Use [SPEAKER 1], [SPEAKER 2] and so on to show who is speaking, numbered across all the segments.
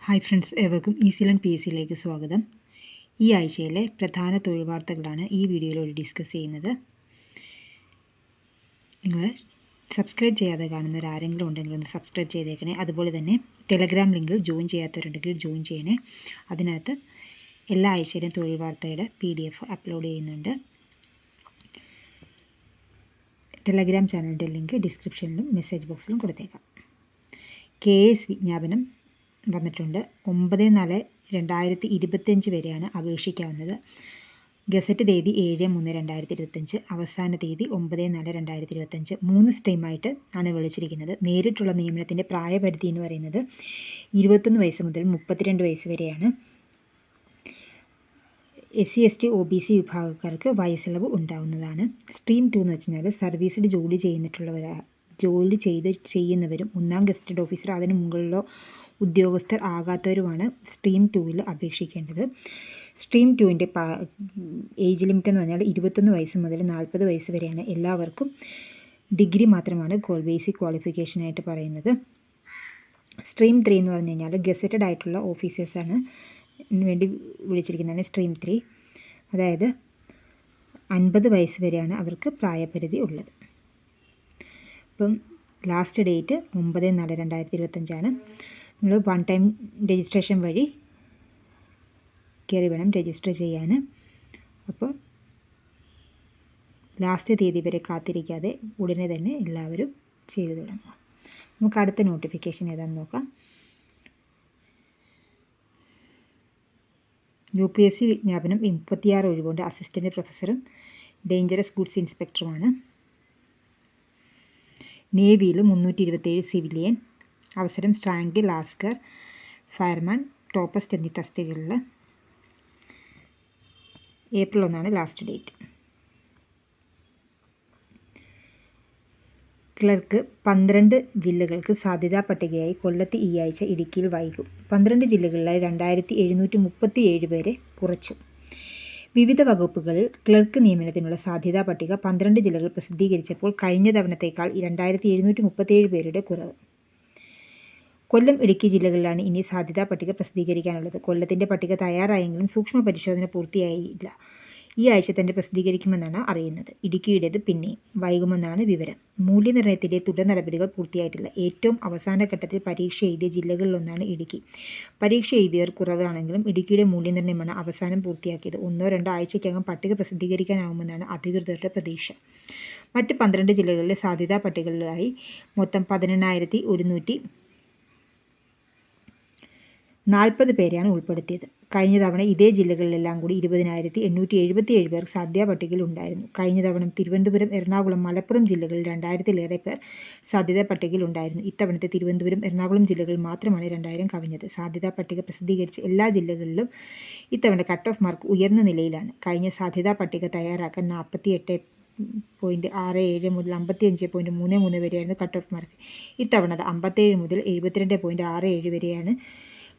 [SPEAKER 1] Hi friends, ഏവർക്കും ഈസിലൻ P S സിയിലേക്ക് സ്വാഗതം. ഈ ആഴ്ചയിലെ പ്രധാന തൊഴിൽ വാർത്തകളാണ് ഈ വീഡിയോയിലൂടെ ഡിസ്കസ് ചെയ്യുന്നത്. നിങ്ങൾ സബ്സ്ക്രൈബ് ചെയ്യാതെ കാണുന്നവരാരെങ്കിലും ഉണ്ടെങ്കിൽ ഒന്ന് സബ്സ്ക്രൈബ് ചെയ്തേക്കണേ. അതുപോലെ തന്നെ ടെലഗ്രാം ലിങ്കിൽ ജോയിൻ ചെയ്യാത്തവരുണ്ടെങ്കിൽ ജോയിൻ ചെയ്യണേ. അതിനകത്ത് എല്ലാ ആഴ്ചയിലും തൊഴിൽ വാർത്തയുടെ PDF അപ്ലോഡ് ചെയ്യുന്നുണ്ട്. ടെലഗ്രാം ചാനലിൻ്റെ ലിങ്ക് ഡിസ്ക്രിപ്ഷനിലും മെസ്സേജ് ബോക്സിലും കൊടുത്തേക്കാം. KS വിജ്ഞാപനം വന്നിട്ടുണ്ട്. 9/4/2025 വരെയാണ് അപേക്ഷിക്കാവുന്നത്. ഗസറ്റ് തീയതി 7/3/2025, അവസാന തീയതി 9/4/2025. 3 സ്ട്രീമായിട്ട് ആണ് വിളിച്ചിരിക്കുന്നത്. നേരിട്ടുള്ള നിയമനത്തിൻ്റെ പ്രായപരിധി എന്ന് പറയുന്നത് 21 വയസ്സ് മുതൽ 32 വയസ്സ് വരെയാണ്. SC ST OBC വിഭാഗക്കാർക്ക് വയസ്സിളവ് ഉണ്ടാവുന്നതാണ്. സ്ട്രീം 2 എന്ന് വെച്ച് കഴിഞ്ഞാൽ സർവീസിൽ ജോലി ചെയ്യുന്നവരും 1ാം ഗസറ്റഡ് ഓഫീസർ അതിന് മുകളിലോ ഉദ്യോഗസ്ഥർ ആകാത്തവരുമാണ് സ്ട്രീം 2-ൽ അപേക്ഷിക്കേണ്ടത്. സ്ട്രീം 2-ൻ്റെ ഏജ് ലിമിറ്റ് എന്ന് പറഞ്ഞാൽ 21 വയസ്സ് മുതൽ 40 വയസ്സ് വരെയാണ്. എല്ലാവർക്കും ഡിഗ്രി മാത്രമാണ് ബേസിക് ക്വാളിഫിക്കേഷനായിട്ട് പറയുന്നത്. സ്ട്രീം 3 എന്ന് പറഞ്ഞു കഴിഞ്ഞാൽ ഗസറ്റഡ് ആയിട്ടുള്ള ഓഫീസേഴ്സാണ് വേണ്ടി വിളിച്ചിരിക്കുന്നതാണ് സ്ട്രീം 3. അതായത് 50 വയസ്സ് വരെയാണ് അവർക്ക് പ്രായപരിധി ഉള്ളത്. ഇപ്പം ലാസ്റ്റ് ഡേറ്റ് 9/4/2025. നിങ്ങൾ 1 ടൈം രജിസ്ട്രേഷൻ വഴി കയറി വേണം രജിസ്റ്റർ ചെയ്യാൻ. അപ്പോൾ ലാസ്റ്റ് തീയതി വരെ കാത്തിരിക്കാതെ ഉടനെ തന്നെ എല്ലാവരും ചെയ്തു തുടങ്ങുക. നമുക്ക് അടുത്ത നോട്ടിഫിക്കേഷൻ ഏതാണെന്ന് നോക്കാം. UPSC വിജ്ഞാപനം 36 ഒഴിവുണ്ട്. അസിസ്റ്റൻറ്റ് പ്രൊഫസറും ഡേഞ്ചറസ് ഗുഡ്സ് ഇൻസ്പെക്ടറുമാണ്. നേവിയിൽ 327 സിവിലിയൻ. അവസരം സ്ട്രാങ്ക്, ലാസ്കർ, ഫയർമാൻ, ടോപ്പസ്റ്റ് എന്നീ തസ്തികകളിൽ. April 1 last date. ക്ലർക്ക് 12 ജില്ലകൾക്ക് സാധ്യതാ പട്ടികയായി. കൊല്ലത്ത് ഈ ആഴ്ച, ഇടുക്കിയിൽ വൈകും. 12 ജില്ലകളിലായി 2737 പേരെ കുറച്ചു. വിവിധ വകുപ്പുകളിൽ ക്ലർക്ക് നിയമനത്തിനുള്ള സാധ്യതാ പട്ടിക 12 ജില്ലകൾ പ്രസിദ്ധീകരിച്ചപ്പോൾ കഴിഞ്ഞ തവണത്തേക്കാൾ 2737 പേരുടെ കുറവ്. കൊല്ലം, ഇടുക്കി ജില്ലകളിലാണ് ഇനി സാധ്യതാ പട്ടിക പ്രസിദ്ധീകരിക്കാനുള്ളത്. കൊല്ലത്തിൻ്റെ പട്ടിക തയ്യാറായെങ്കിലും സൂക്ഷ്മ പരിശോധന പൂർത്തിയായില്ല. ഈ ആഴ്ച തന്നെ പ്രസിദ്ധീകരിക്കുമെന്നാണ് അറിയുന്നത്. ഇടുക്കിയുടേത് പിന്നെയും വൈകുമെന്നാണ് വിവരം. മൂല്യനിർണ്ണയത്തിൻ്റെ തുടർ നടപടികൾ പൂർത്തിയായിട്ടില്ല. ഏറ്റവും അവസാന ഘട്ടത്തിൽ പരീക്ഷ എഴുതിയ ജില്ലകളിലൊന്നാണ് ഇടുക്കി. പരീക്ഷ എഴുതിയവർ കുറവാണെങ്കിലും ഇടുക്കിയുടെ മൂല്യനിർണ്ണയമാണ് അവസാനം പൂർത്തിയാക്കിയത്. 1-2 ആഴ്ചയ്ക്കകം പട്ടിക പ്രസിദ്ധീകരിക്കാനാവുമെന്നാണ് അധികൃതരുടെ പ്രതീക്ഷ. മറ്റ് 12 ജില്ലകളിലെ സാധ്യതാ പട്ടികകളിലായി മൊത്തം 18,140 പേരെയാണ് ഉൾപ്പെടുത്തിയത്. കഴിഞ്ഞ തവണ ഇതേ ജില്ലകളിലെല്ലാം കൂടി 20,877 പേർ സാധ്യതാ പട്ടികയിൽ ഉണ്ടായിരുന്നു. കഴിഞ്ഞ തവണ തിരുവനന്തപുരം, എറണാകുളം, മലപ്പുറം ജില്ലകളിൽ 2,000-ലേറെ പേർ സാധ്യതാ പട്ടികയിൽ ഉണ്ടായിരുന്നു. ഇത്തവണത്തെ തിരുവനന്തപുരം, എറണാകുളം ജില്ലകളിൽ മാത്രമാണ് 2,000 കവിഞ്ഞത്. സാധ്യതാ പട്ടിക പ്രസിദ്ധീകരിച്ച എല്ലാ ജില്ലകളിലും ഇത്തവണ കട്ട് ഓഫ് മാർക്ക് ഉയർന്ന നിലയിലാണ്. കഴിഞ്ഞ സാധ്യതാ പട്ടിക തയ്യാറാക്കാൻ 48.67 മുതൽ 55.33 വരെയായിരുന്നു കട്ട് ഓഫ് മാർക്ക്. ഇത്തവണ 57 മുതൽ 72.67 വരെയാണ്.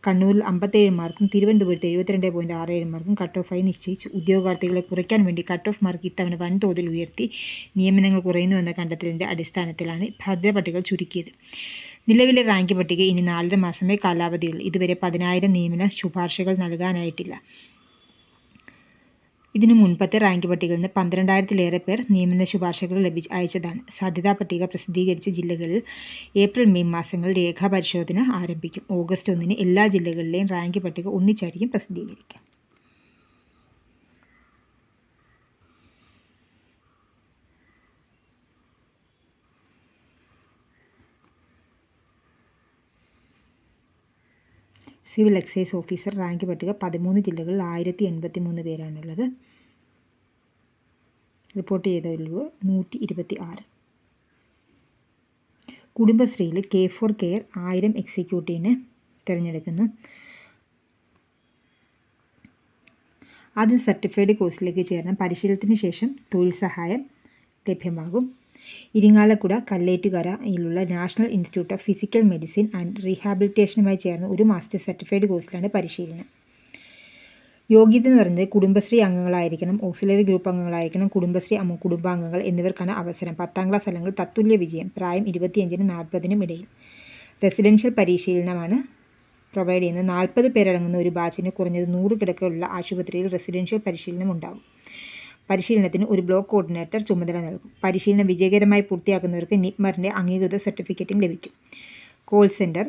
[SPEAKER 1] കണ്ണൂരിൽ 57 മാർക്കും തിരുവനന്തപുരത്ത് 72.67 മാർക്കും കട്ട് ഓഫായി നിശ്ചയിച്ചു. ഉദ്യോഗാർത്ഥികളെ കുറയ്ക്കാൻ വേണ്ടി കട്ട് ഓഫ് മാർക്ക് ഇത്തവണ വൻതോതിൽ ഉയർത്തി. നിയമനങ്ങൾ കുറയുന്നുവെന്ന കണ്ടെത്തലിൻ്റെ അടിസ്ഥാനത്തിലാണ് സാധ്യതാ പട്ടികകൾ ചുരുക്കിയത്. നിലവിലെ റാങ്ക് പട്ടിക ഇനി 4.5 മാസമേ കാലാവധിയുള്ളൂ. ഇതുവരെ 10,000 നിയമന ശുപാർശകൾ നൽകാനായിട്ടില്ല. ഇതിനു മുൻപത്തെ റാങ്ക് പട്ടികയിൽ നിന്ന് 12,000-ലേറെ പേർ നിയമന ശുപാർശകൾ അയച്ചതാണ്. സാധ്യതാ പട്ടിക പ്രസിദ്ധീകരിച്ച ജില്ലകളിൽ April, May മാസങ്ങളിൽ രേഖാപരിശോധന ആരംഭിക്കും. August 1 എല്ലാ ജില്ലകളിലെയും റാങ്ക് പട്ടിക ഒന്നിച്ചായിരിക്കും പ്രസിദ്ധീകരിക്കുക. സിവിൽ എക്സൈസ് ഓഫീസർ റാങ്ക് പട്ടിക 13 ജില്ലകളിൽ 1083 പേരാണുള്ളത്. റിപ്പോർട്ട് ചെയ്ത ഒഴിവ് 126. കുടുംബശ്രീയിൽ K4 കെയർ 1000 എക്സിക്യൂട്ടീവിനെ തിരഞ്ഞെടുക്കുന്നു. ആദ്യം സർട്ടിഫൈഡ് കോഴ്സിലേക്ക് ചേർന്ന് പരിശീലനത്തിന് ശേഷം തൊഴിൽ സഹായം ലഭ്യമാകും. ഇരിങ്ങാലക്കുട കല്ലേറ്റുകരയിലുള്ള national institute of physical medicine and റീഹാബിലിറ്റേഷനുമായി ചേർന്ന് 1 മാസത്തെ സർട്ടിഫൈഡ് കോഴ്സിലാണ് പരിശീലനം. യോഗ്യത എന്ന് പറയുന്നത് കുടുംബശ്രീ അംഗങ്ങളായിരിക്കണം, ഓക്സിലറി ഗ്രൂപ്പ് അംഗങ്ങളായിരിക്കണം, കുടുംബശ്രീ കുടുംബാംഗങ്ങൾ എന്നിവർക്കാണ് അവസരം. 10ാം ക്ലാസ് അല്ലെങ്കിൽ തത്തുല്യ വിജയം. പ്രായം 25-40 ഇടയിൽ. റെസിഡൻഷ്യൽ പരിശീലനമാണ് പ്രൊവൈഡ് ചെയ്യുന്നു. 40 പേരടങ്ങുന്ന ഒരു ബാച്ചിന് കുറഞ്ഞത് 100 കിടക്കയുള്ള ആശുപത്രിയിൽ റെസിഡൻഷ്യൽ പരിശീലനം ഉണ്ടാകും. പരിശീലനത്തിന് ഒരു ബ്ലോക്ക് കോർഡിനേറ്റർ ചുമതല നൽകും. പരിശീലനം വിജയകരമായി പൂർത്തിയാക്കുന്നവർക്ക് നിപ്മറിൻ്റെ അംഗീകൃത സർട്ടിഫിക്കറ്റും ലഭിക്കും. കോൾ സെൻറ്റർ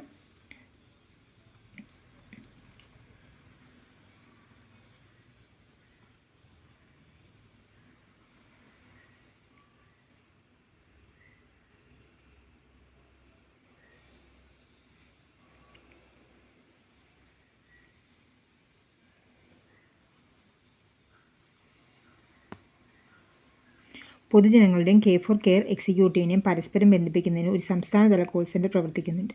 [SPEAKER 1] പൊതുജനങ്ങളുടെയും K4Care എക്സിക്യൂട്ടീവിനെയും പരസ്പരം ബന്ധിപ്പിക്കുന്നതിന് ഒരു സംസ്ഥാനതല കോൾ സെൻറ്റർ പ്രവർത്തിക്കുന്നുണ്ട്.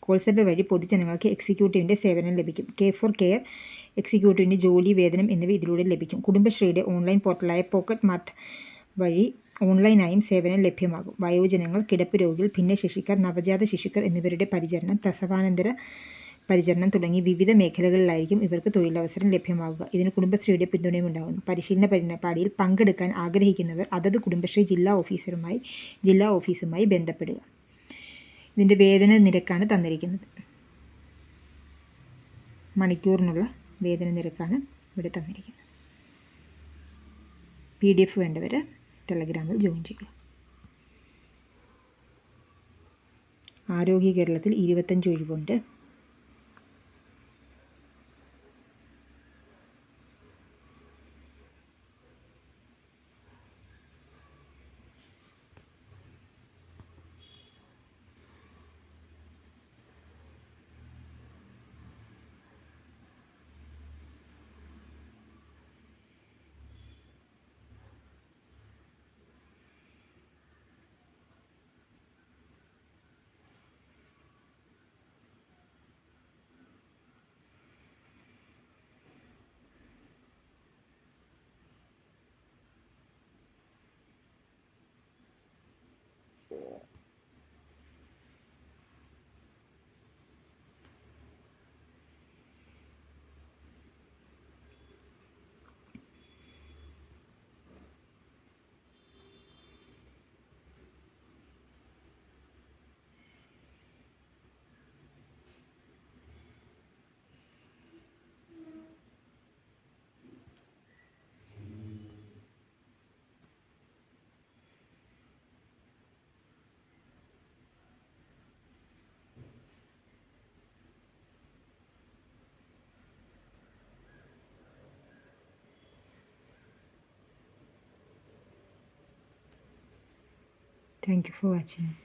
[SPEAKER 1] കോൾ സെൻറ്റർ വഴി പൊതുജനങ്ങൾക്ക് എക്സിക്യൂട്ടീവിൻ്റെ സേവനം ലഭിക്കും. K4Care എക്സിക്യൂട്ടീവിൻ്റെ ജോലി, വേതനം എന്നിവ ഇതിലൂടെ ലഭിക്കും. കുടുംബശ്രീയുടെ ഓൺലൈൻ പോർട്ടലായ പോക്കറ്റ് മാർട്ട് വഴി ഓൺലൈനായും സേവനം ലഭ്യമാകും. വയോജനങ്ങൾ, കിടപ്പ് രോഗികൾ, ഭിന്നശേഷിക്കാർ, നവജാത ശിശുക്കൾ എന്നിവരുടെ പരിചരണം, പ്രസവാനന്തര പരിചരണം തുടങ്ങി വിവിധ മേഖലകളിലായിരിക്കും ഇവർക്ക് തൊഴിലവസരം ലഭ്യമാകുക. ഇതിന് കുടുംബശ്രീയുടെ പിന്തുണയും ഉണ്ടാകുന്നു. പരിശീലന പരിപാടിയിൽ പങ്കെടുക്കാൻ ആഗ്രഹിക്കുന്നവർ അതത് കുടുംബശ്രീ ജില്ലാ ഓഫീസുമായി ബന്ധപ്പെടുക. ഇതിൻ്റെ വേതന നിരക്കാണ് തന്നിരിക്കുന്നത്. മണിക്കൂറിനുള്ള വേതന നിരക്കാണ് ഇവിടെ തന്നിരിക്കുന്നത്. PDF വേണ്ടവർ ടെലഗ്രാമിൽ ജോയിൻ ചെയ്യുക. ആരോഗ്യ കേരളത്തിൽ 25 ഒഴിവുണ്ട്. Thank you for watching.